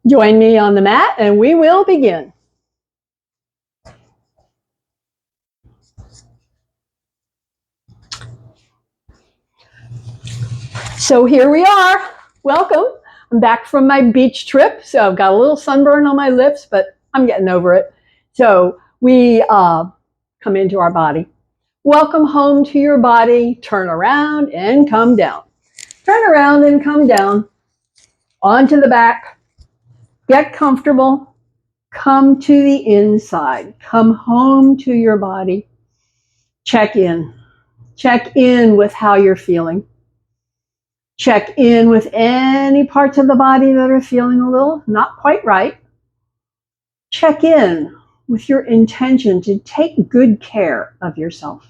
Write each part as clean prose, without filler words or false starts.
Join me on the mat and we will begin. So here we are. Welcome. I'm back from my beach trip, so I've got a little sunburn on my lips, but I'm getting over it. So we come into our body. Welcome home to your body. Turn around and come down. Turn around and come down. Onto the back. Get comfortable. Come to the inside. Come home to your body. Check in. Check in with how you're feeling. Check in with any parts of the body that are feeling a little not quite right. Check in with your intention to take good care of yourself.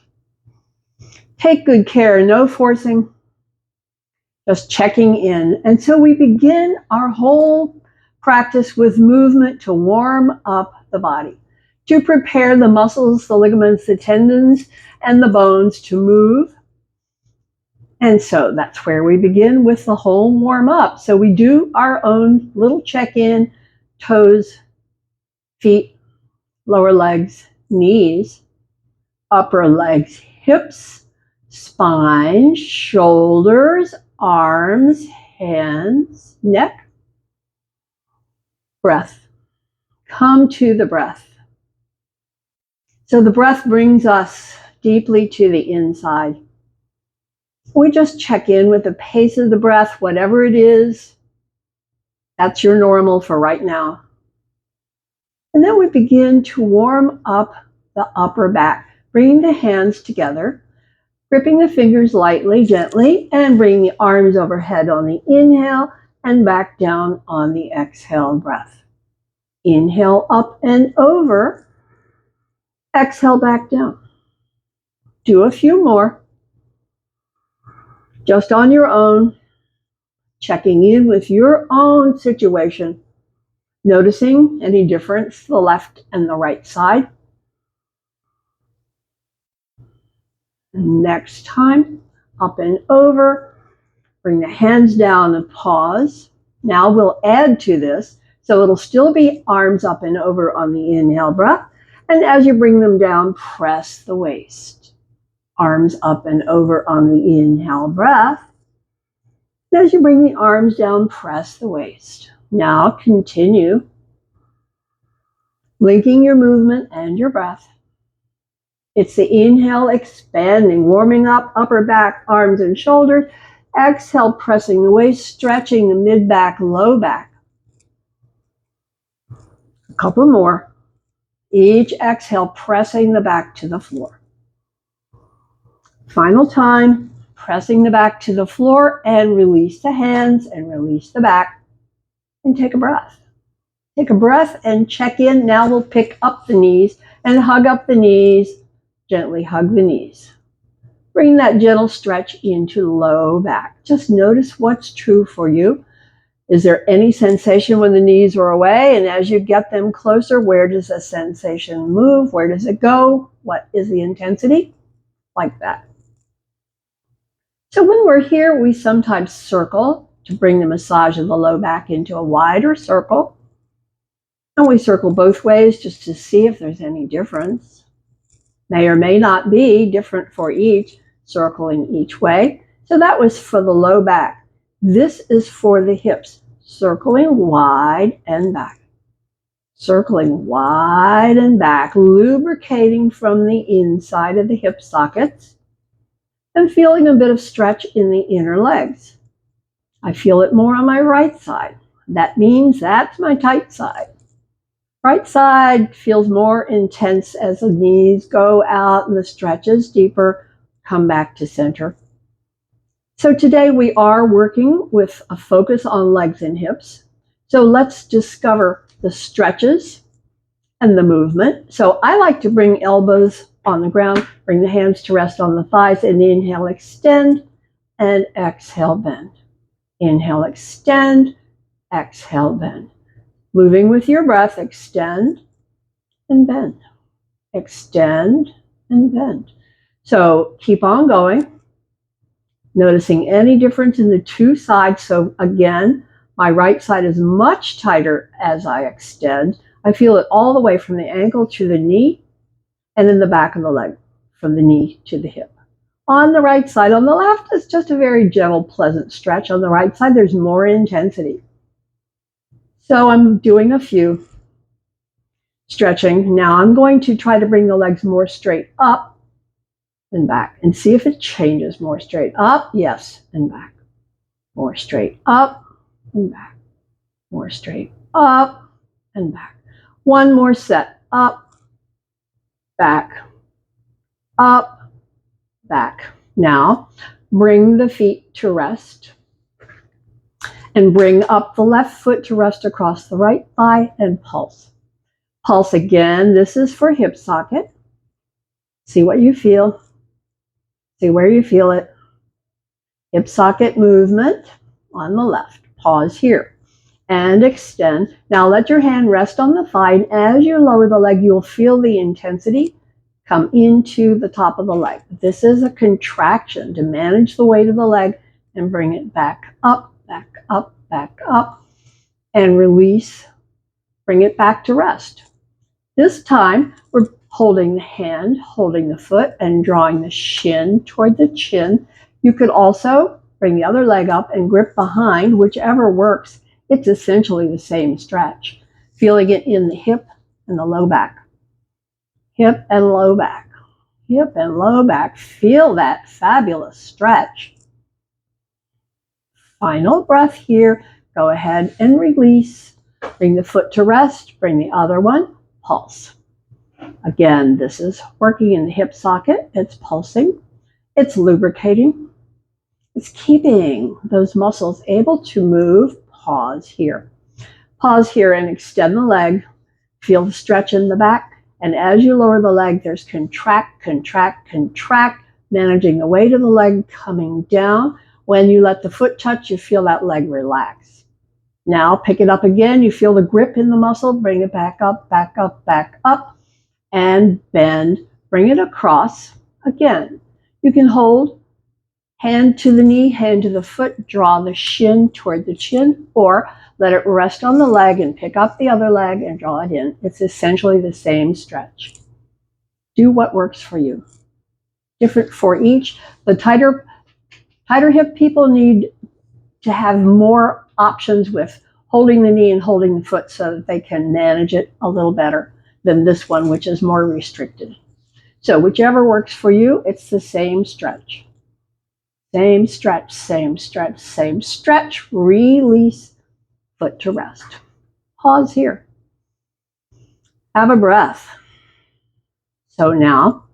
Take good care, no forcing, just checking in. And so we begin our whole practice with movement to warm up the body, to prepare the muscles, the ligaments, the tendons, and the bones to move. And so that's where we begin with the whole warm up. So we do our own little check-in, toes, feet, lower legs, knees, upper legs, hips, spine, shoulders, arms, hands, neck, breath. Come to the breath. So the breath brings us deeply to the inside. We just check in with the pace of the breath, whatever it is. That's your normal for right now. And then we begin to warm up the upper back, bringing the hands together, gripping the fingers lightly, gently, and bring the arms overhead on the inhale and back down on the exhale breath. Inhale up and over, exhale back down. Do a few more. Just on your own, checking in with your own situation, noticing any difference, the left and the right side. Next time, up and over, bring the hands down and pause. Now we'll add to this, so it'll still be arms up and over on the inhale breath, and as you bring them down, press the waist. Arms up and over on the inhale breath. As you bring the arms down, press the waist. Now continue linking your movement and your breath. It's the inhale expanding, warming up upper back, arms and shoulders. Exhale, pressing the waist, stretching the mid-back, low back. A couple more. Each exhale, pressing the back to the floor. Final time, pressing the back to the floor and release the hands and release the back and take a breath. Take a breath and check in. Now we'll pick up the knees and hug up the knees. Gently hug the knees. Bring that gentle stretch into low back. Just notice what's true for you. Is there any sensation when the knees are away? And as you get them closer, where does the sensation move? Where does it go? What is the intensity? Like that. So when we're here, we sometimes circle to bring the massage of the low back into a wider circle. And we circle both ways just to see if there's any difference. May or may not be different for each, circling each way. So that was for the low back. This is for the hips, circling wide and back. Circling wide and back, lubricating from the inside of the hip sockets. And feeling a bit of stretch in the inner legs. I feel it more on my right side. That means that's my tight side. Right side feels more intense as the knees go out and the stretch is deeper. Come back to center. So today we are working with a focus on legs and hips. So let's discover the stretches and the movement. So I like to bring elbows on the ground, bring the hands to rest on the thighs, and inhale, extend, and exhale, bend. Inhale, extend, exhale, bend. Moving with your breath, extend and bend. Extend and bend. So keep on going, noticing any difference in the two sides. So again, My right side is much tighter as I extend. I feel it all the way from the ankle to the knee and in the back of the leg, from the knee to the hip. On the right side, on the left, it's just a very gentle, pleasant stretch. On the right side, there's more intensity. So I'm doing a few stretching. Now I'm going to try to bring the legs more straight up and back and see if it changes. More straight up, yes, and back. More straight up and back. More straight up and back. One more set. Up, back, up, back. Now bring the feet to rest and bring up the left foot to rest across the right thigh and pulse. Pulse again. This is for hip socket. See what you feel. See where you feel it. Hip socket movement on the left. Pause here and extend. Now let your hand rest on the thigh, and as you lower the leg, you'll feel the intensity come into the top of the leg. This is a contraction to manage the weight of the leg and bring it back up, back up, back up, and release. Bring it back to rest. This time, we're holding the hand, holding the foot, and drawing the shin toward the chin. You could also bring the other leg up and grip behind, whichever works. It's essentially the same stretch. Feeling it in the hip and the low back. Hip and low back. Hip and low back. Feel that fabulous stretch. Final breath here. Go ahead and release. Bring the foot to rest. Bring the other one. Pulse. Again, this is working in the hip socket. It's pulsing. It's lubricating. It's keeping those muscles able to move. Pause here. Pause here and extend the leg. Feel the stretch in the back. And as you lower the leg, there's contract, contract, contract, managing the weight of the leg coming down. When you let the foot touch, you feel that leg relax. Now pick it up again. You feel the grip in the muscle. Bring it back up, back up, back up, and bend. Bring it across. Again, you can hold hand to the knee, hand to the foot, draw the shin toward the chin, or let it rest on the leg and pick up the other leg and draw it in. It's essentially the same stretch. Do what works for you. Different for each. The tighter hip people need to have more options with holding the knee and holding the foot so that they can manage it a little better than this one, which is more restricted. So whichever works for you, it's the same stretch. Same stretch, same stretch, same stretch. Release, foot to rest. Pause here. Have a breath. So now,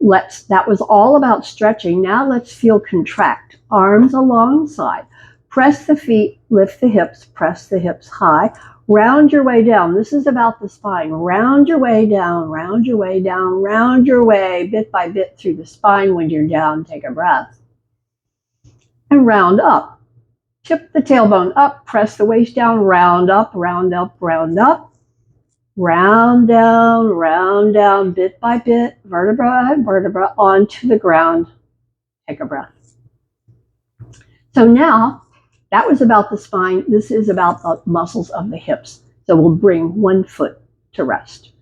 that was all about stretching. Now let's feel contract. Arms alongside. Press the feet, lift the hips, press the hips high. Round your way down. This is about the spine. Round your way down, round your way down, round your way bit by bit through the spine. When you're down, take a breath. And round up. Tip the tailbone up, press the waist down, round up, round up, round up. Round down, bit by bit, vertebra by vertebra, onto the ground. Take a breath. So now, that was about the spine. This is about the muscles of the hips. So we'll bring one foot to rest.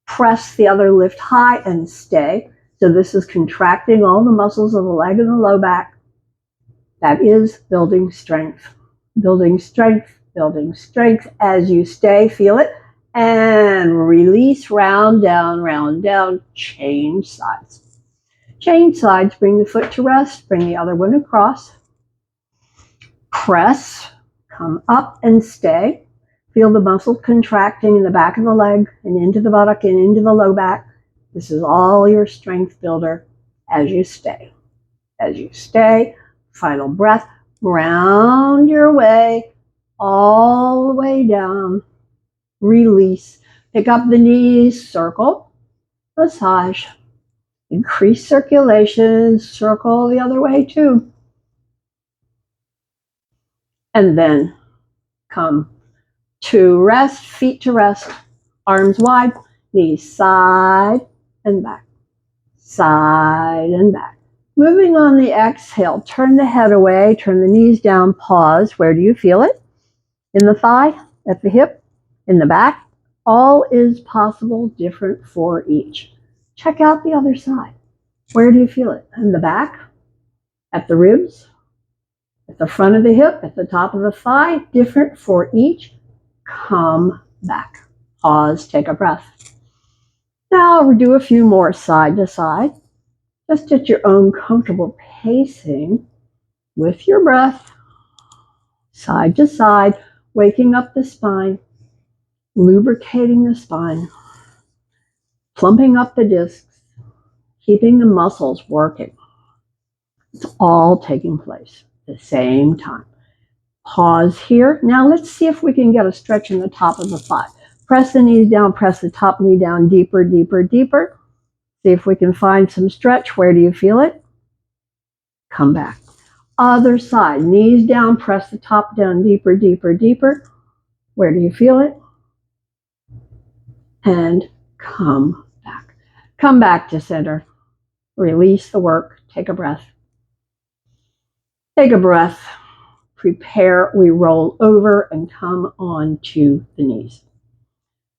Press the other, lift high and stay. So this is contracting all the muscles of the leg and the low back. That is building strength. Building strength, building strength. As you stay, feel it. And release, round down, change sides. Change sides, bring the foot to rest, bring the other one across. Press, come up and stay. Feel the muscle contracting in the back of the leg and into the buttock and into the low back. This is all your strength builder as you stay. As you stay, final breath, round your way, all the way down. Release. Pick up the knees, circle, massage. Increase circulation, circle the other way too. And then come to rest, feet to rest, arms wide, knees side and back, side and back. Moving on the exhale, turn the head away, turn the knees down, pause. Where do you feel it? in the thigh, at the hip, in the back. All is possible, different for each. Check out the other side. Where do you feel it? In the back, at the ribs, at the front of the hip, at the top of the thigh, different for each. Come back. Pause, take a breath. Now we'll do a few more side to side, just at your own comfortable pacing with your breath, side to side, waking up the spine, lubricating the spine, plumping up the discs, keeping the muscles working. It's all taking place at the same time. Pause here. Now let's see if we can get a stretch in the top of the thigh. Press the knees down, press the top knee down deeper, deeper, deeper. See if we can find some stretch. Where do you feel it? Come back. Other side, knees down, press the top down deeper, deeper, deeper. Where do you feel it? And come back. Come back to center. Release the work. Take a breath. Take a breath. Prepare. We roll over and come on to the knees.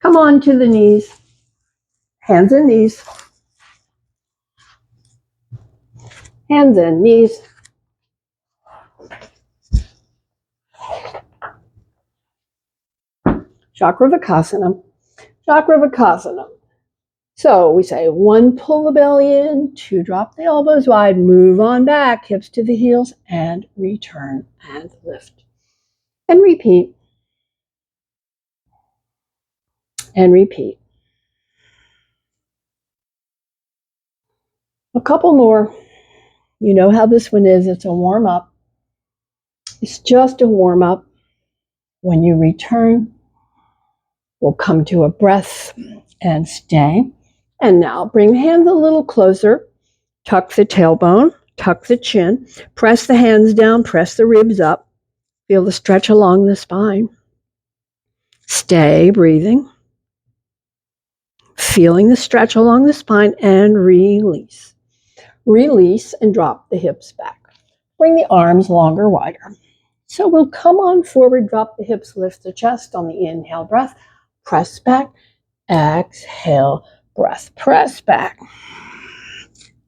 Come on to the knees. Hands and knees. Hands and knees. Chakravakasana. Chakravakasana. So we say 1, pull the belly in, 2, drop the elbows wide, move on back, hips to the heels, and return and lift. And repeat. And repeat. A couple more. You know how this one is. It's a warm-up. It's just a warm-up. When you return, we'll come to a breath and stay. And now bring the hands a little closer. Tuck the tailbone, tuck the chin, press the hands down, press the ribs up. Feel the stretch along the spine. Stay breathing. Feeling the stretch along the spine and release. Release and drop the hips back. Bring the arms longer, wider. So we'll come on forward, drop the hips, lift the chest on the inhale breath. Press back, exhale, breath. Press back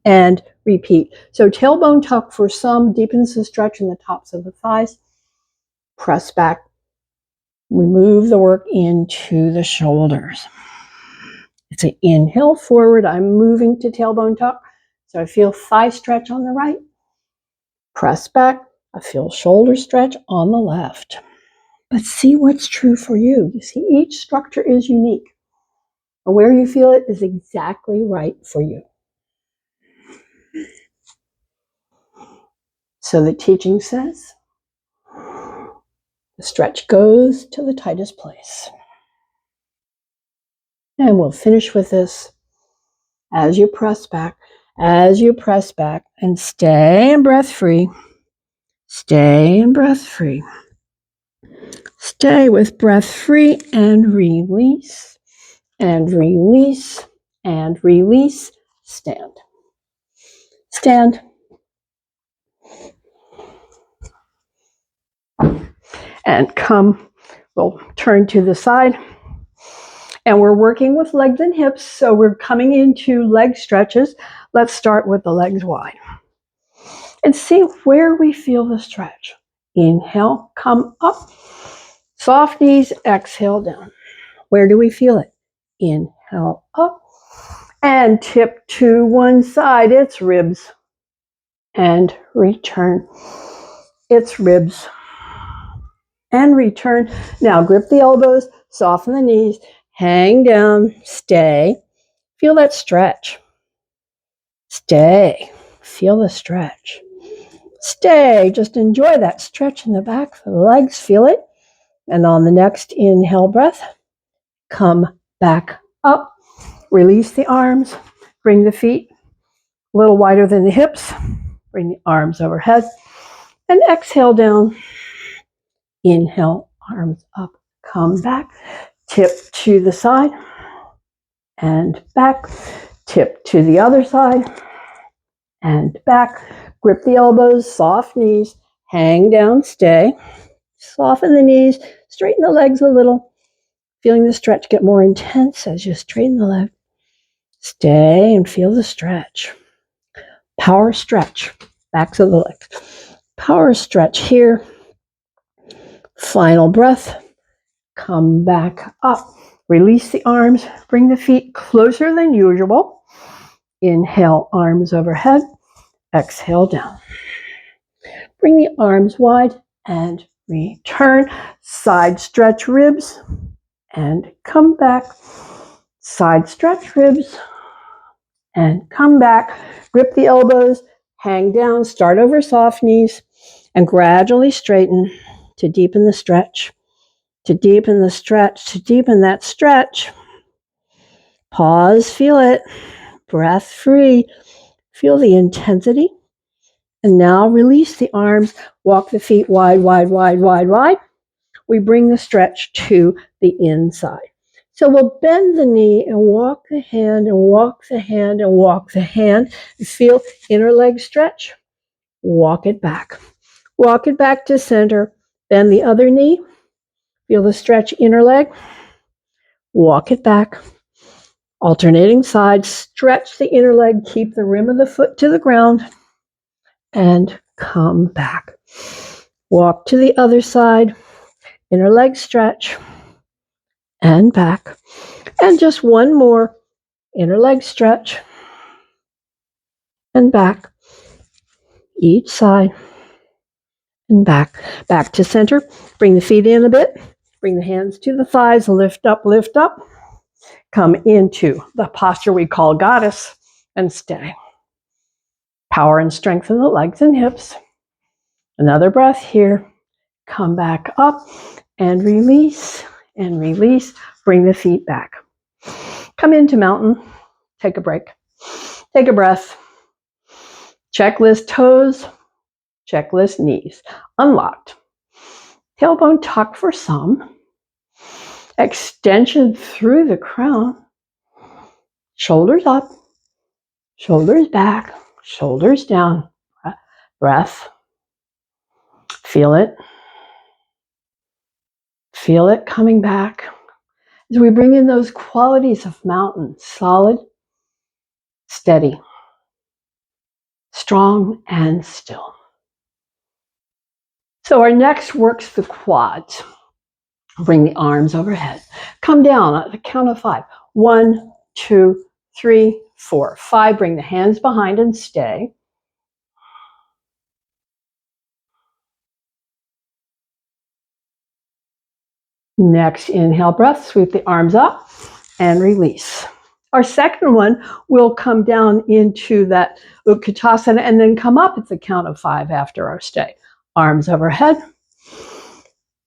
and repeat. So tailbone tuck for some, deepens the stretch in the tops of the thighs. Press back. We move the work into the shoulders. It's an inhale forward. I'm moving to tailbone tuck. So I feel thigh stretch on the right. Press back. I feel shoulder stretch on the left. But see what's true for you. You see, each structure is unique. And where you feel it is exactly right for you. So the teaching says, the stretch goes to the tightest place. And we'll finish with this as you press back, and stay and breath free. Stay and breath free. Stay with breath free and release, and release, and release. Stand. Stand. And come, we'll turn to the side. And we're working with legs and hips, so we're coming into leg stretches. Let's start with the legs wide. And see where we feel the stretch. Inhale, come up. Soft knees, exhale down. Where do we feel it? Inhale up. And tip to one side, it's ribs. And return. It's ribs. And return. Now grip the elbows, soften the knees, hang down, stay. Feel that stretch. Stay. Feel the stretch. Stay. Just enjoy that stretch in the back of the legs. Feel it. And on the next inhale breath, come back up. Release the arms. Bring the feet a little wider than the hips. Bring the arms overhead. And exhale down. Inhale, arms up. Come back. Tip to the side. And back. Tip to the other side. And back. Grip the elbows, soft knees. Hang down, stay. Soften the knees, Straighten the legs a little. Feeling the stretch get more intense as you straighten the leg. Stay and feel the stretch. Power stretch. Backs of the legs. Power stretch here. Final breath. Come back up. Release the arms. Bring the feet closer than usual. Inhale, arms overhead. Exhale, down. Bring the arms wide and return. Side stretch ribs and come back. Side stretch ribs and come back. Grip the elbows, hang down, start over soft knees, and gradually straighten to deepen the stretch, to deepen the stretch, to deepen that stretch. Pause, feel it. Breath free. Feel the intensity. And now release the arms, walk the feet wide, wide, wide, wide, wide. We bring the stretch to the inside. So we'll bend the knee and walk the hand and walk the hand and walk the hand. Feel inner leg stretch. Walk it back. Walk it back to center. Bend the other knee. Feel the stretch inner leg. Walk it back. Alternating sides. Stretch the inner leg. Keep the rim of the foot to the ground. And come back. Walk to the other side. Inner leg stretch. And back. And just one more. Inner leg stretch. And back. Each side. And back. Back to center. Bring the feet in a bit. Bring the hands to the thighs. Lift up, lift up. Come into the posture we call goddess and stay. Power and strengthen the legs and hips. Another breath here. Come back up and release and release. Bring the feet back. Come into mountain. Take a break. Take a breath. Checklist toes. Checklist knees. Unlocked. Tailbone tuck for some. Extension through the crown. Shoulders up. Shoulders back. Shoulders down. Breath. Feel it. Feel it coming back. As we bring in those qualities of mountain, solid, steady, strong, and still. So our next works the quads. Bring the arms overhead. Come down at the count of 5. 1, 2, 3, 4, 5. Bring the hands behind and stay. Next, inhale breath, sweep the arms up and release. Our second one will come down into that Utkatasana and then come up at the count of 5 after our stay. Arms overhead.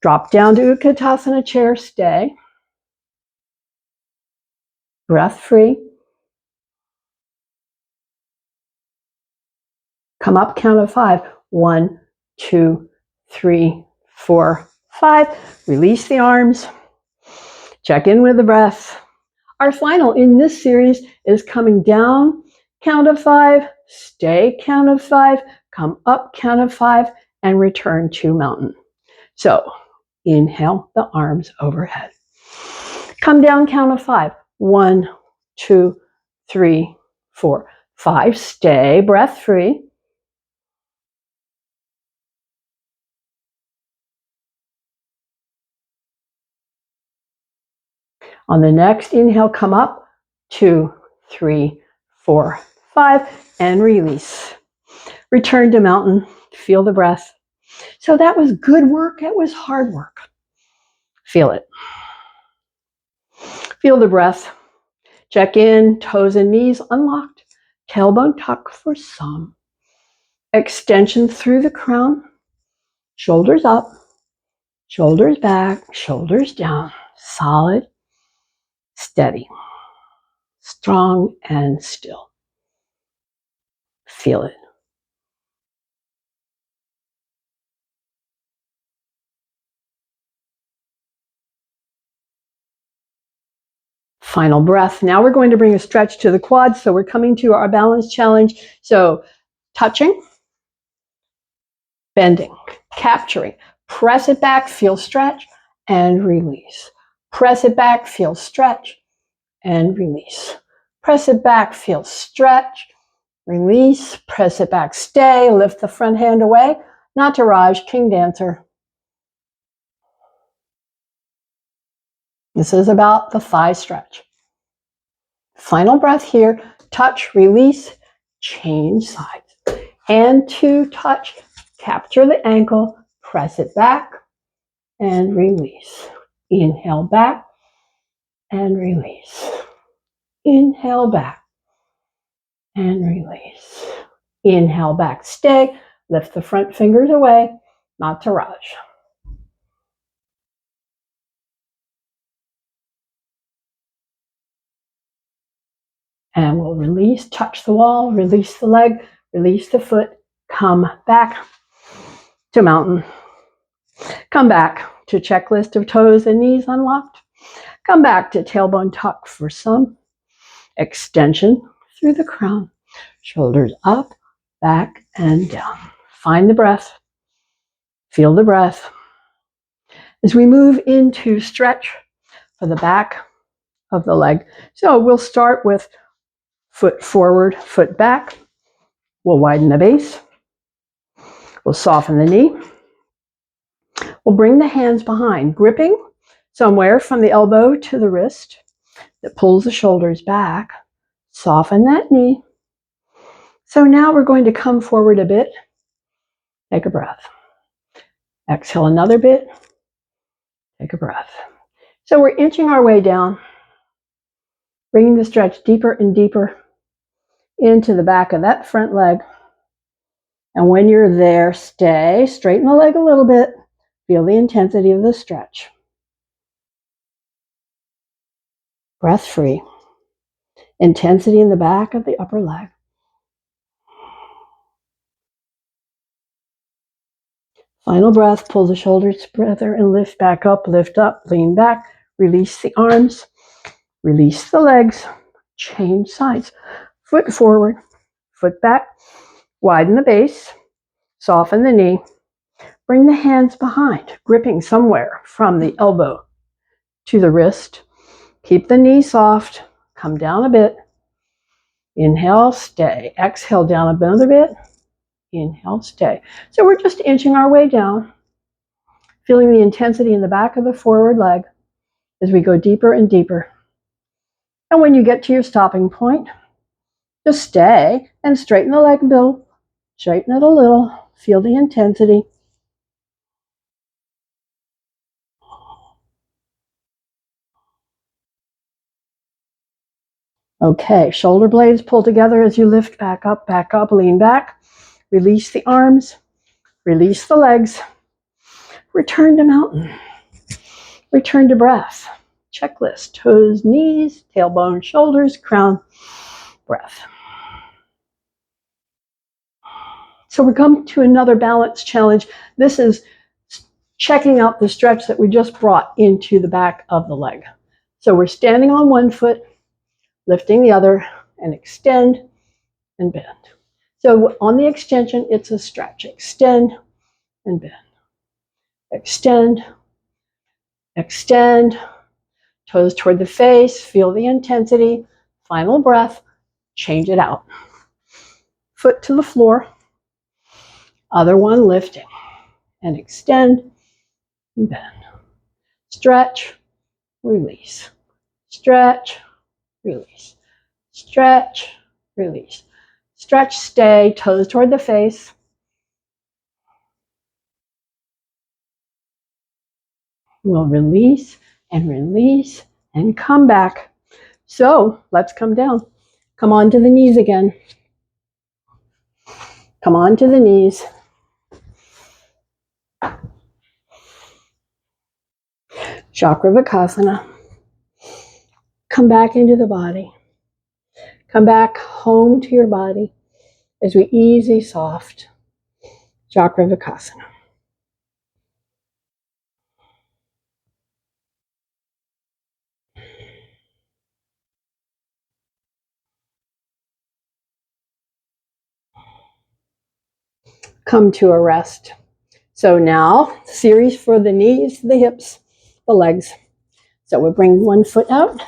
Drop down to Utkatasana chair, stay. Breath free. Come up, count of 5. 1, 2, 3, 4, 5. Release the arms. Check in with the breath. Our final in this series is coming down, count of 5, stay, count of 5, come up, count of 5, and return to mountain. So inhale the arms overhead. Come down, count of 5. 1, 2, 3, 4, 5. Stay, breath free. On the next inhale, come up, 2, 3, 4, 5, and release. Return to mountain, feel the breath. So that was good work, it was hard work. Feel it. Feel the breath. Check in, toes and knees unlocked. Tailbone tuck for some. Extension through the crown. Shoulders up, shoulders back, shoulders down. Solid, steady, strong and still. Feel it. Final breath. Now we're going to bring a stretch to the quads. So we're coming to our balance challenge. So touching, bending, capturing, press it back, feel stretch, and release. Press it back, feel stretch, and release. Press it back, feel stretch, release. Press it back, stay, lift the front hand away. Nataraj, King Dancer. This is about the thigh stretch. Final breath here. Touch, release, change sides. Hand to touch, capture the ankle, press it back, and release. Inhale back, and release. Inhale back, and release. Inhale back, stay. Lift the front fingers away, Nataraj. And we'll release, touch the wall, release the leg, release the foot, come back to mountain. Come back to checklist of toes and knees unlocked. Come back to tailbone tuck for some extension through the crown. Shoulders up, back, and down. Find the breath. Feel the breath. As we move into stretch for the back of the leg. So we'll start with foot forward, foot back. We'll widen the base. We'll soften the knee. We'll bring the hands behind, gripping somewhere from the elbow to the wrist that pulls the shoulders back. Soften that knee. So now we're going to come forward a bit. Take a breath. Exhale another bit. Take a breath. So we're inching our way down, bringing the stretch deeper and deeper into the back of that front leg. And when you're there, stay, straighten the leg a little bit. Feel the intensity of the stretch. Breath free. Intensity in the back of the upper leg. Final breath, pull the shoulders together and lift back up, lift up, lean back, release the arms, release the legs, change sides. Foot forward, foot back, widen the base, soften the knee, bring the hands behind, gripping somewhere from the elbow to the wrist. Keep the knee soft, come down a bit. Inhale, stay. Exhale down another bit. Inhale, stay. So we're just inching our way down, feeling the intensity in the back of the forward leg as we go deeper and deeper. And when you get to your stopping point, just stay and straighten the leg a bit, straighten it a little, feel the intensity. Okay, shoulder blades pull together as you lift back up, lean back. Release the arms, release the legs. Return to mountain. Return to breath. Checklist, toes, knees, tailbone, shoulders, crown, breath. So we're coming to another balance challenge. This is checking out the stretch that we just brought into the back of the leg. So we're standing on one foot, lifting the other, and extend and bend. So on the extension, it's a stretch. Extend and bend. Extend, extend, toes toward the face, feel the intensity. Final breath, change it out. Foot to the floor, other one lifting, and extend and bend. Stretch, release. Stretch, release. Stretch, release. Stretch, stay, toes toward the face. We'll release and come back. So let's come down. Come on to the knees again. Come on to the knees. Chakravakasana. Come back into the body. Come back home to your body as we easy, soft Chakravakasana. Come to a rest. So now, series for the knees, the hips, the legs. So we'll bring one foot out,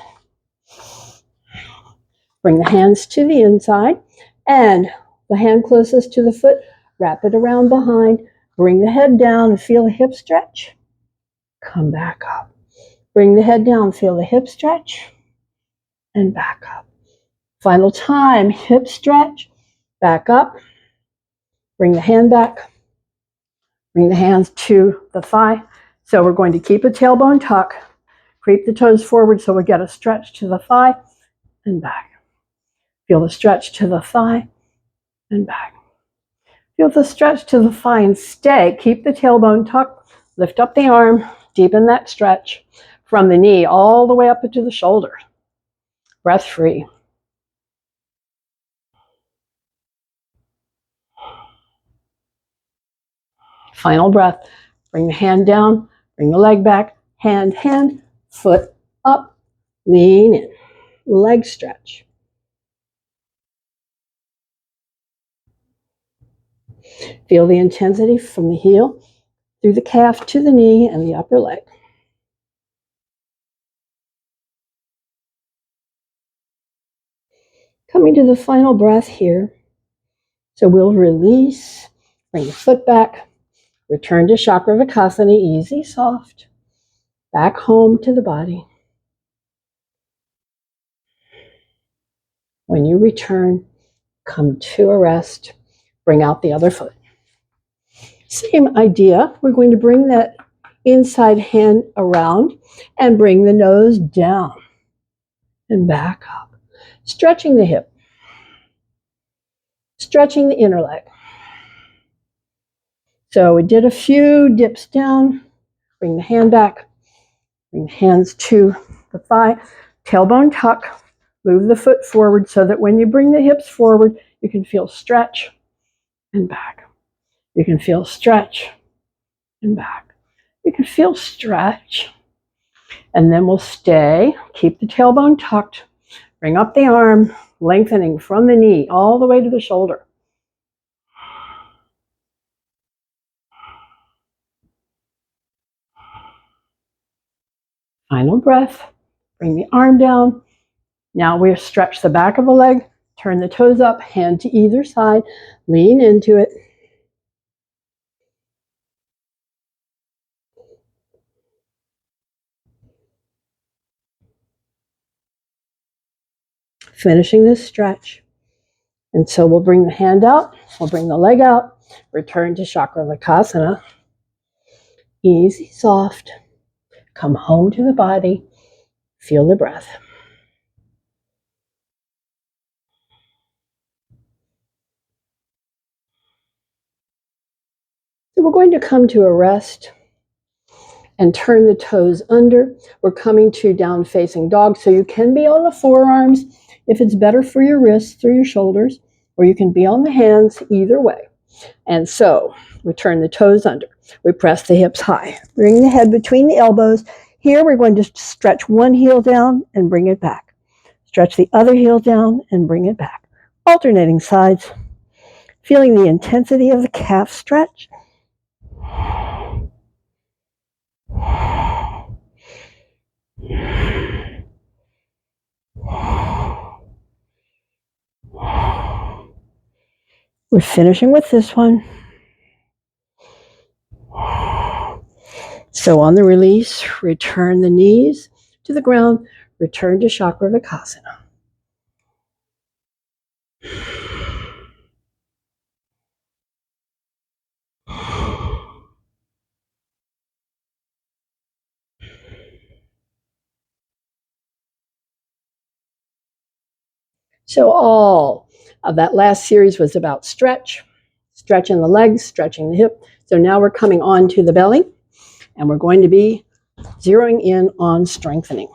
bring the hands to the inside, and the hand closest to the foot, wrap it around behind, bring the head down and feel the hip stretch. Come back up. Bring the head down, feel the hip stretch, and back up. Final time, hip stretch, back up, bring the hand back, bring the hands to the thigh. So we're going to keep a tailbone tuck, creep the toes forward so we get a stretch to the thigh and back. Feel the stretch to the thigh and back. Feel the stretch to the thigh and stay. Keep the tailbone tucked, lift up the arm, deepen that stretch from the knee all the way up into the shoulder. Breath free. Final breath. Bring the hand down, bring the leg back, hand, foot up, lean in, leg stretch. Feel the intensity from the heel through the calf to the knee and the upper leg. Coming to the final breath here. So we'll release, bring the foot back, return to Chakravakasana, easy, soft, back home to the body. When you return, come to a rest, bring out the other foot. Same idea, we're going to bring that inside hand around and bring the nose down and back up. Stretching the hip, stretching the inner leg. So we did a few dips down, bring the hand back, bring the hands to the thigh, tailbone tuck, move the foot forward so that when you bring the hips forward, you can feel stretch and back. You can feel stretch and back. You can feel stretch. And then we'll stay, keep the tailbone tucked, bring up the arm, lengthening from the knee all the way to the shoulder. Final breath, bring the arm down. Now we'll stretch the back of the leg, turn the toes up, hand to either side, lean into it. Finishing this stretch. And so we'll bring the hand out, we'll bring the leg out, return to Chakravakasana. Easy, soft. Come home to the body. Feel the breath. So we're going to come to a rest and turn the toes under. We're coming to down facing dog. So you can be on the forearms if it's better for your wrists or your shoulders, or you can be on the hands, either way. And so we turn the toes under. We press the hips high. Bring the head between the elbows. Here we're going to stretch one heel down and bring it back. Stretch the other heel down and bring it back. Alternating sides. Feeling the intensity of the calf stretch. We're finishing with this one. So on the release, return the knees to the ground, return to Chakravakasana. So all of that last series was about stretch, stretching the legs, stretching the hip. So now we're coming on to the belly, and we're going to be zeroing in on strengthening.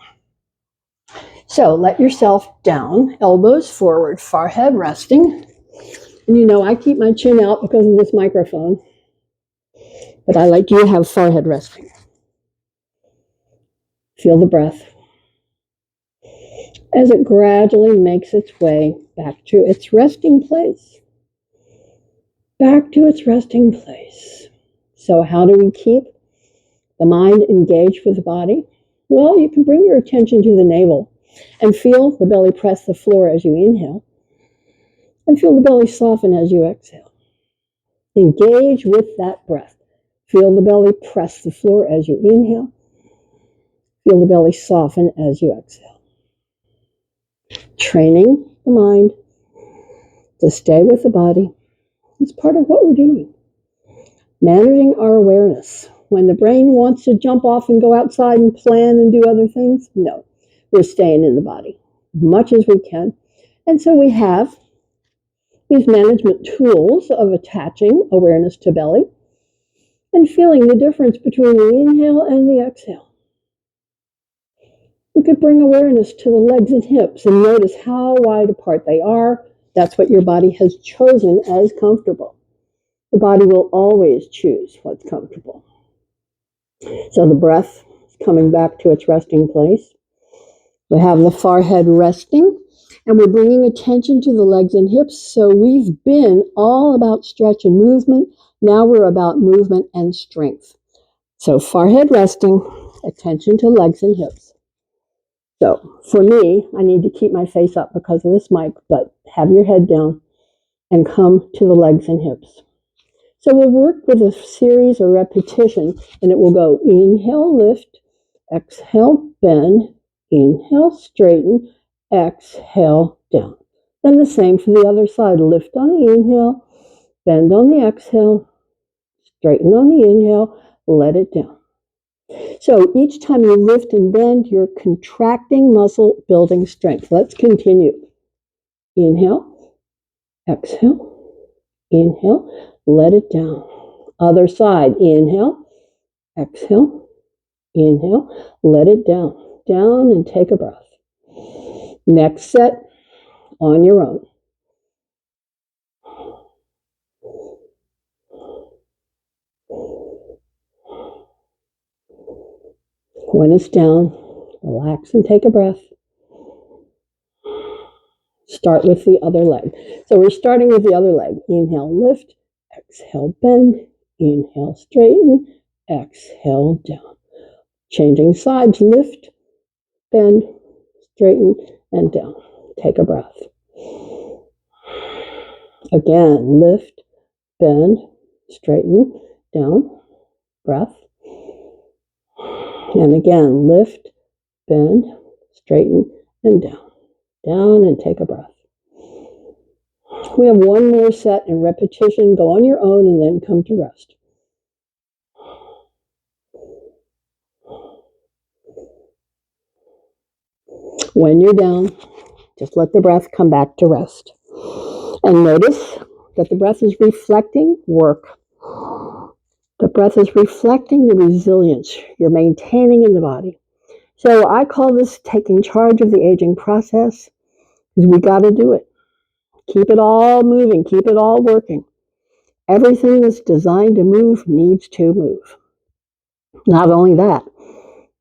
So let yourself down, elbows forward, forehead resting. And you know, I keep my chin out because of this microphone, but I like you to have forehead resting. Feel the breath as it gradually makes its way back to its resting place. Back to its resting place. So how do we keep the mind engaged with the body? Well, you can bring your attention to the navel and feel the belly press the floor as you inhale, and feel the belly soften as you exhale. Engage with that breath. Feel the belly press the floor as you inhale. Feel the belly soften as you exhale. Training the mind to stay with the body is part of what we're doing. Managing our awareness. When the brain wants to jump off and go outside and plan and do other things, no, we're staying in the body as much as we can. And so we have these management tools of attaching awareness to belly and feeling the difference between the inhale and the exhale. We could bring awareness to the legs and hips and notice how wide apart they are. That's what your body has chosen as comfortable. The body will always choose what's comfortable. So the breath is coming back to its resting place. We have the forehead resting, and we're bringing attention to the legs and hips. So we've been all about stretch and movement. Now we're about movement and strength. So forehead resting, attention to legs and hips. So for me, I need to keep my face up because of this mic, but have your head down and come to the legs and hips. So we'll work with a series or repetition, and it will go inhale, lift, exhale, bend, inhale, straighten, exhale, down. Then the same for the other side. Lift on the inhale, bend on the exhale, straighten on the inhale, let it down. So each time you lift and bend, you're contracting muscle, building strength. Let's continue. Inhale, exhale, inhale, let it down. Other side. Inhale, exhale, inhale, let it down. Down and take a breath. Next set on your own. When it's down, relax and take a breath. Start with the other leg. So we're starting with the other leg. Inhale, lift, exhale, bend, inhale, straighten, exhale, down. Changing sides, lift, bend, straighten, and down. Take a breath. Again, lift, bend, straighten, down, breath. And again, lift, bend, straighten, and down. Down and take a breath. We have one more set and repetition. Go on your own and then come to rest. When you're down, just let the breath come back to rest. And notice that the breath is reflecting work. The breath is reflecting the resilience you're maintaining in the body. So I call this taking charge of the aging process, because we got to do it. Keep it all moving. Keep it all working. Everything that's designed to move needs to move. Not only that,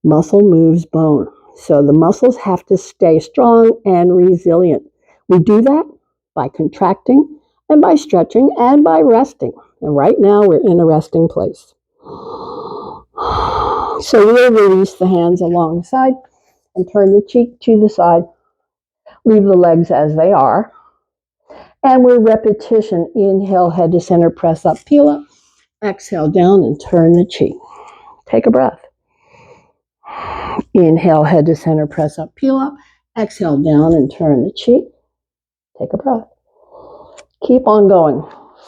muscle moves bone. So the muscles have to stay strong and resilient. We do that by contracting and by stretching and by resting. And right now we're in a resting place. So we'll release the hands alongside and turn the cheek to the side. Leave the legs as they are. And we're repetition. Inhale, head to center, press up, peel up. Exhale, down and turn the cheek. Take a breath. Inhale, head to center, press up, peel up. Exhale, down and turn the cheek. Take a breath. Keep on going.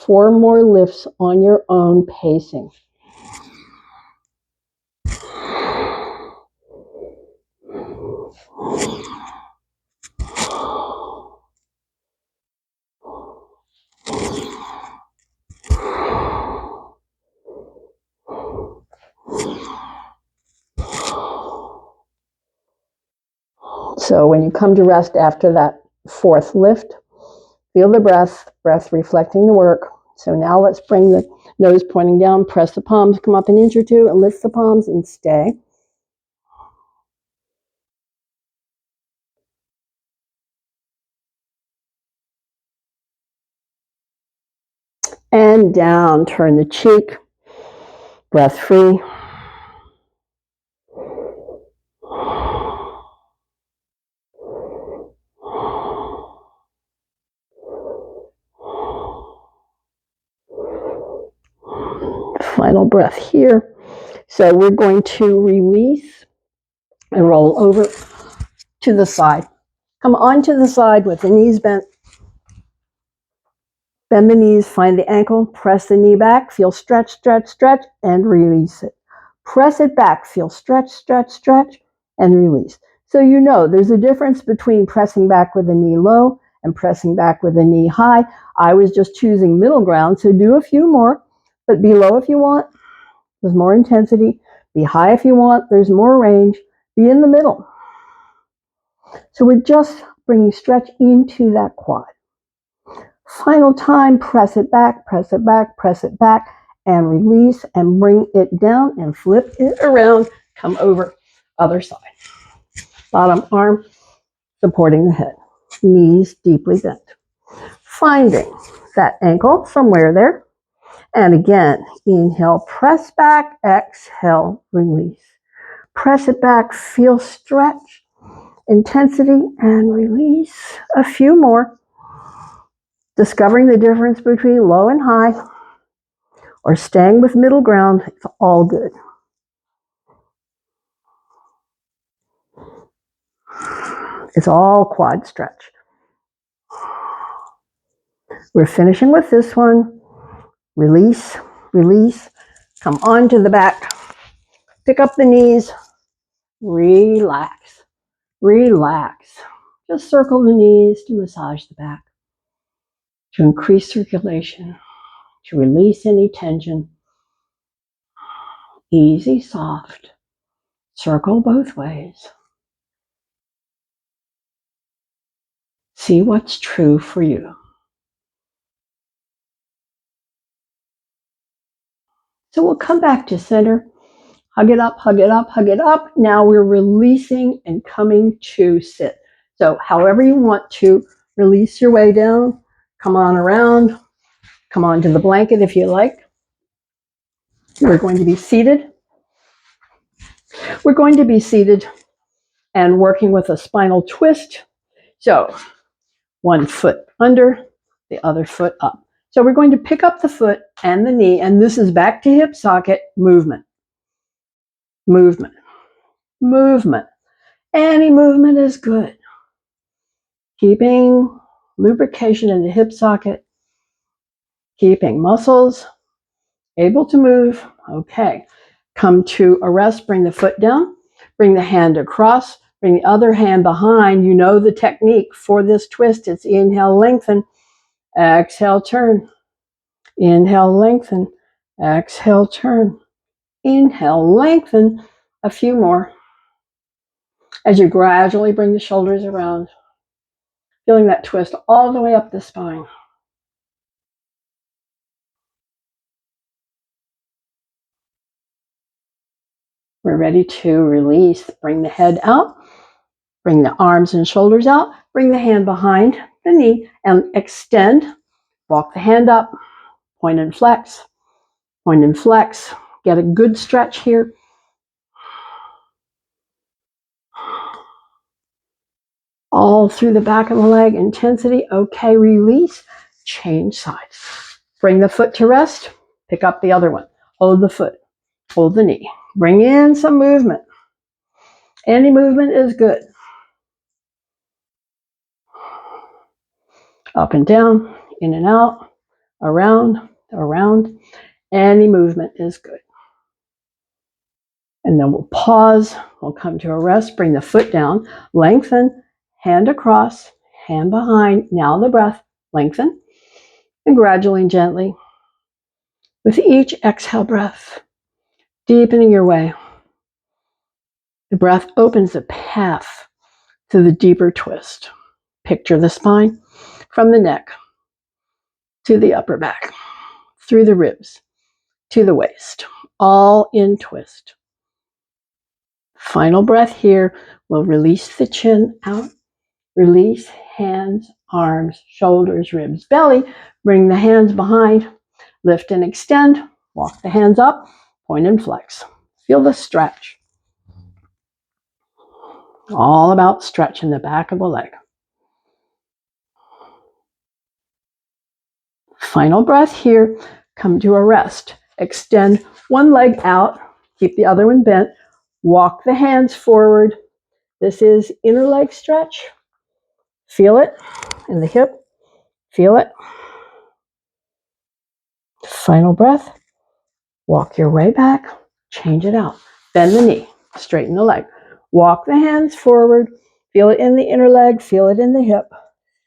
4 more lifts on your own pacing. So when you come to rest after that 4th lift, feel the breath reflecting the work. So now let's bring the nose pointing down, press the palms, come up an inch or two, and lift the palms and stay. And down, turn the cheek, breath free. breath here. So we're going to release and roll over to the side. Come onto the side with the knees bent. Bend the knees, find the ankle, press the knee back, feel stretch, stretch, stretch, and release it. Press it back, feel stretch, stretch, stretch, and release. So you know there's a difference between pressing back with the knee low and pressing back with the knee high. I was just choosing middle ground, so do a few more, but be low if you want. There's more intensity. Be high if you want. There's more range. Be in the middle. So we're just bringing stretch into that quad. Final time, press it back, press it back, press it back, and release and bring it down and flip it around. Come over, other side. Bottom arm supporting the head. Knees deeply bent. Finding that ankle somewhere there. And again, inhale, press back, exhale, release. Press it back, feel stretch, intensity, and release. A few more. Discovering the difference between low and high, or staying with middle ground, it's all good. It's all quad stretch. We're finishing with this one. Release, release. Come onto the back. Pick up the knees. Relax, relax. Just circle the knees to massage the back, to increase circulation, to release any tension. Easy, soft. Circle both ways. See what's true for you. So we'll come back to center. Hug it up, hug it up, hug it up. Now we're releasing and coming to sit. So however you want to release your way down, come on around, come onto the blanket if you like. We're going to be seated. We're going to be seated and working with a spinal twist. So one foot under, the other foot up. So we're going to pick up the foot and the knee, and this is back to hip socket movement. Movement. Movement. Any movement is good. Keeping lubrication in the hip socket. Keeping muscles able to move. Okay. Come to a rest. Bring the foot down. Bring the hand across. Bring the other hand behind. You know the technique for this twist. It's inhale, lengthen. Exhale, turn. Inhale, lengthen. Exhale, turn. Inhale, lengthen. A few more. As you gradually bring the shoulders around, feeling that twist all the way up the spine. We're ready to release. Bring the head out. Bring the arms and shoulders out. Bring the hand behind the knee and extend. Walk the hand up. Point and flex. Point and flex. Get a good stretch here. All through the back of the leg. Intensity. Okay, release. Change sides. Bring the foot to rest. Pick up the other one. Hold the foot. Hold the knee. Bring in some movement. Any movement is good. Up and down, in and out, around, around. Any movement is good. And then we'll pause. We'll come to a rest. Bring the foot down. Lengthen. Hand across. Hand behind. Now the breath. Lengthen. And gradually and gently, with each exhale breath, deepening your way. The breath opens the path to the deeper twist. Picture the spine from the neck to the upper back, through the ribs, to the waist, all in twist. Final breath here. We'll release the chin out, release hands, arms, shoulders, ribs, belly. Bring the hands behind, lift and extend, walk the hands up, point and flex. Feel the stretch. All about stretch in the back of the leg. Final breath here. Come to a rest. Extend one leg out, keep the other one bent, walk the hands forward. This is inner leg stretch. Feel it in the hip, feel it. Final breath, walk your way back, change it out. Bend the knee, straighten the leg. Walk the hands forward, feel it in the inner leg, feel it in the hip.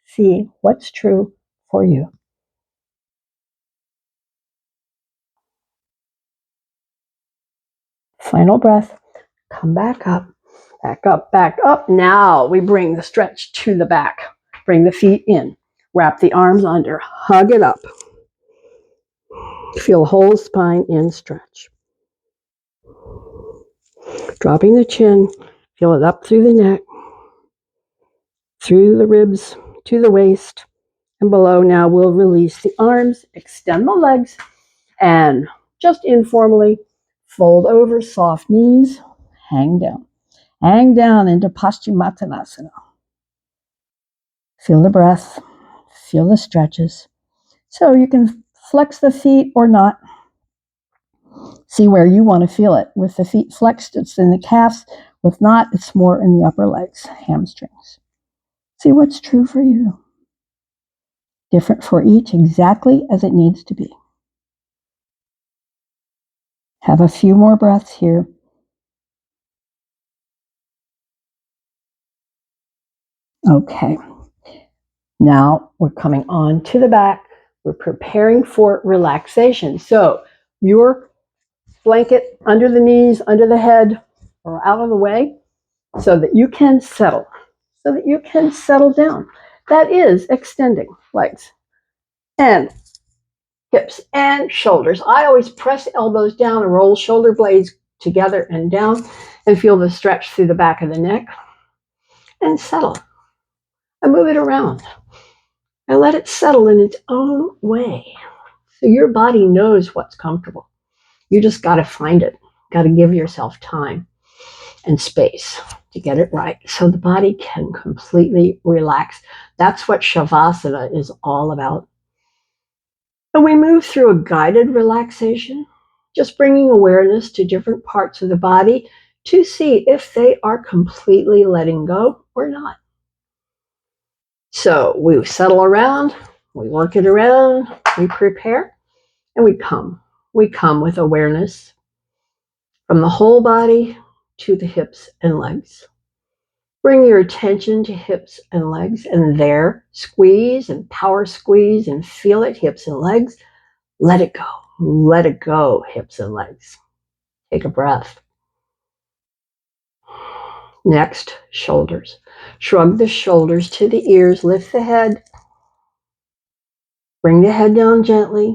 See what's true for you. Final breath, come back up, back up, back up. Now we bring the stretch to the back. Bring the feet in, wrap the arms under, hug it up. Feel whole spine in stretch. Dropping the chin, feel it up through the neck, through the ribs, to the waist, and below. Now we'll release the arms, extend the legs, and just informally fold over, soft knees, hang down. Hang down into Paschimottanasana. Feel the breath, feel the stretches. So you can flex the feet or not. See where you want to feel it. With the feet flexed, it's in the calves. With not, it's more in the upper legs, hamstrings. See what's true for you. Different for each, exactly as it needs to be. Have a few more breaths here. Okay. Now we're coming on to the back. We're preparing for relaxation. So your blanket under the knees, under the head, or out of the way so that you can settle, so that you can settle down. That is extending legs and hips and shoulders. I always press elbows down and roll shoulder blades together and down and feel the stretch through the back of the neck and settle. I move it around. I let it settle in its own way. So your body knows what's comfortable. You just got to find it. Got to give yourself time and space to get it right so the body can completely relax. That's what Shavasana is all about. And we move through a guided relaxation, just bringing awareness to different parts of the body to see if they are completely letting go or not. So we settle around, we work it around, we prepare, and we come. We come with awareness from the whole body to the hips and legs. Bring your attention to hips and legs, and there, squeeze and power squeeze and feel it, hips and legs. Let it go. Let it go, hips and legs. Take a breath. Next, shoulders. Shrug the shoulders to the ears, lift the head. Bring the head down gently.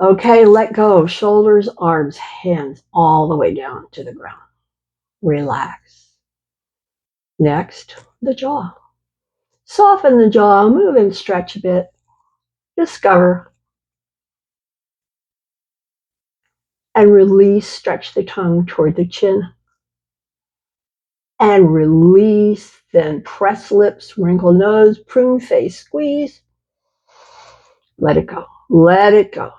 Okay, let go. Shoulders, arms, hands, all the way down to the ground. Relax. Next, the jaw. Soften the jaw, move and stretch a bit. Discover. And release, stretch the tongue toward the chin. And release, then press lips, wrinkle nose, prune face, squeeze. Let it go. Let it go.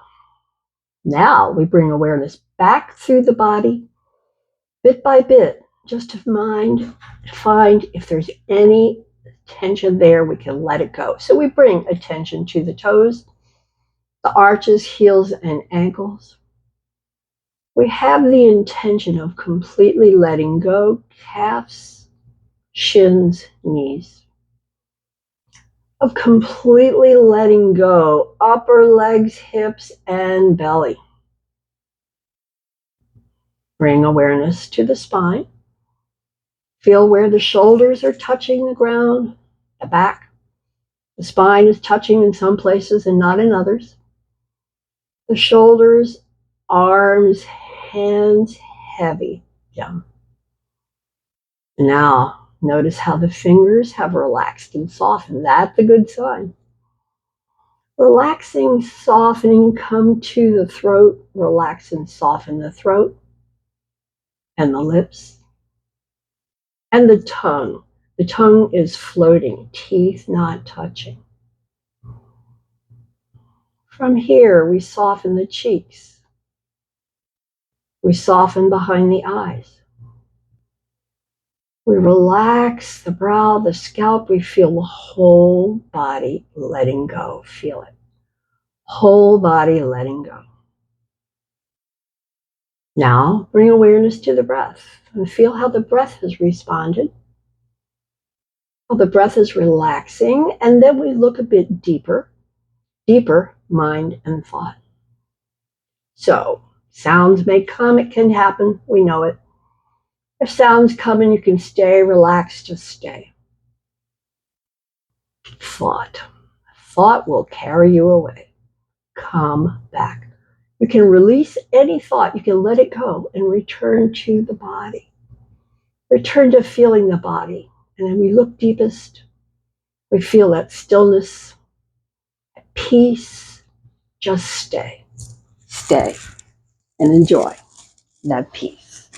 Now we bring awareness back through the body, bit by bit, just to find if there's any tension there, we can let it go. So we bring attention to the toes, the arches, heels, and ankles. We have the intention of completely letting go calves, shins, knees. Of completely letting go upper legs, hips, and belly. Bring awareness to the spine. Feel where the shoulders are touching the ground, the back. The spine is touching in some places and not in others. The shoulders, arms, hands, heavy down. Now, notice how the fingers have relaxed and softened. That's a good sign. Relaxing, softening, come to the throat. Relax and soften the throat and the lips and the tongue. The tongue is floating, teeth not touching. From here, we soften the cheeks, We soften behind the eyes. We relax the brow, the scalp. We feel the whole body letting go. Feel it. Whole body letting go. Now bring awareness to the breath and feel how the breath has responded, how the breath is relaxing, and then we look a bit deeper, mind and thought. So sounds may come, it can happen, we know it. If sounds come and you can stay relaxed, just stay. Thought will carry you away. Come back. You can release any thought, you can let it go and return to the body. Return to feeling the body. And then we look deepest. We feel that stillness, peace. Just stay. Stay and enjoy that peace.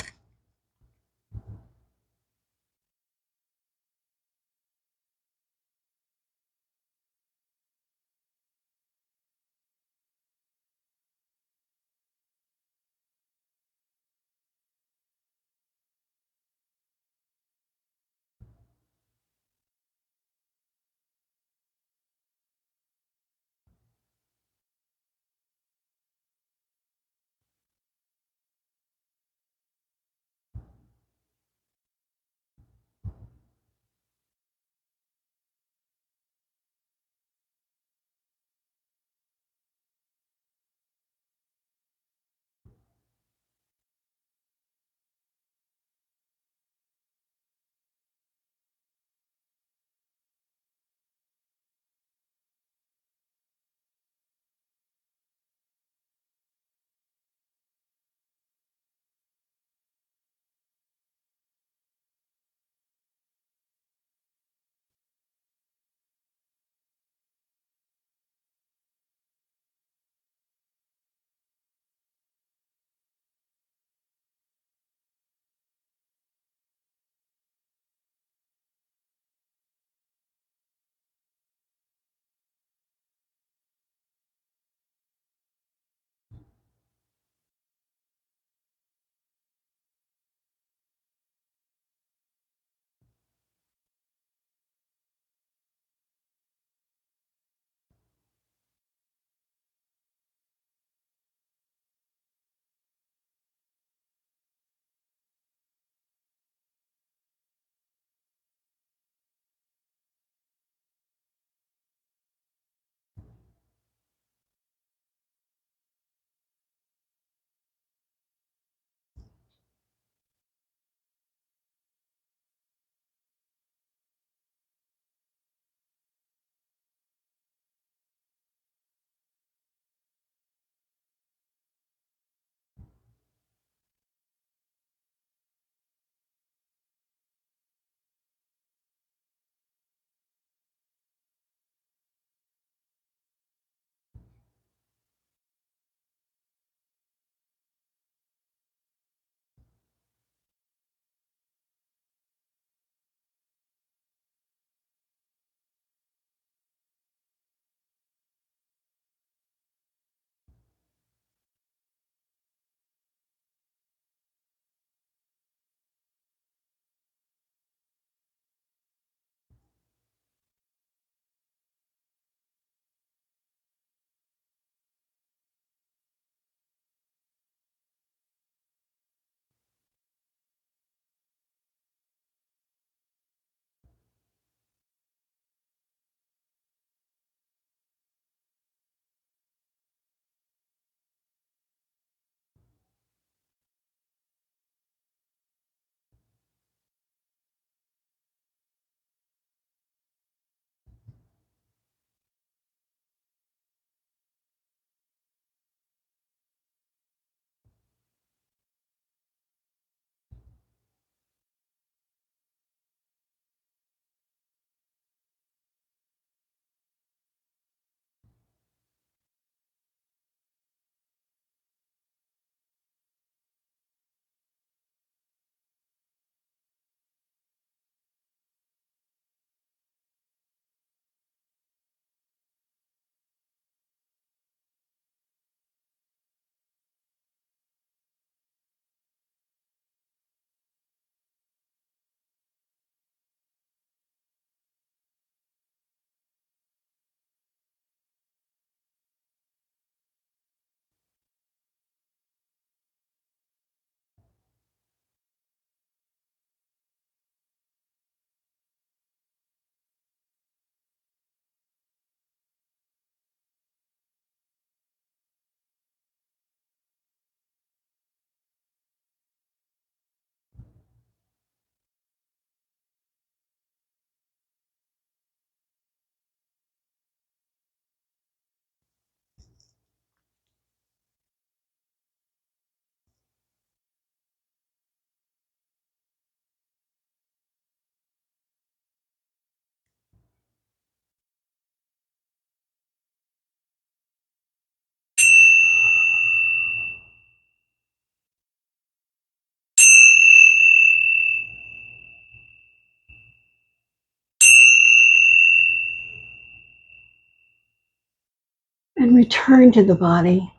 return to the body.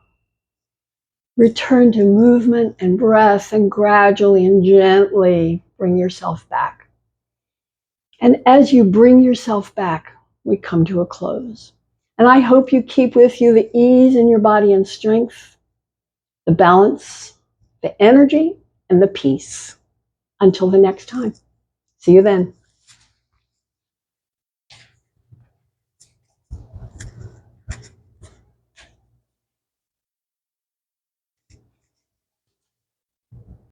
Return to movement and breath, and gradually and gently bring yourself back. And as you bring yourself back, we come to a close. And I hope you keep with you the ease in your body and strength, the balance, the energy, and the peace. Until the next time. See you then.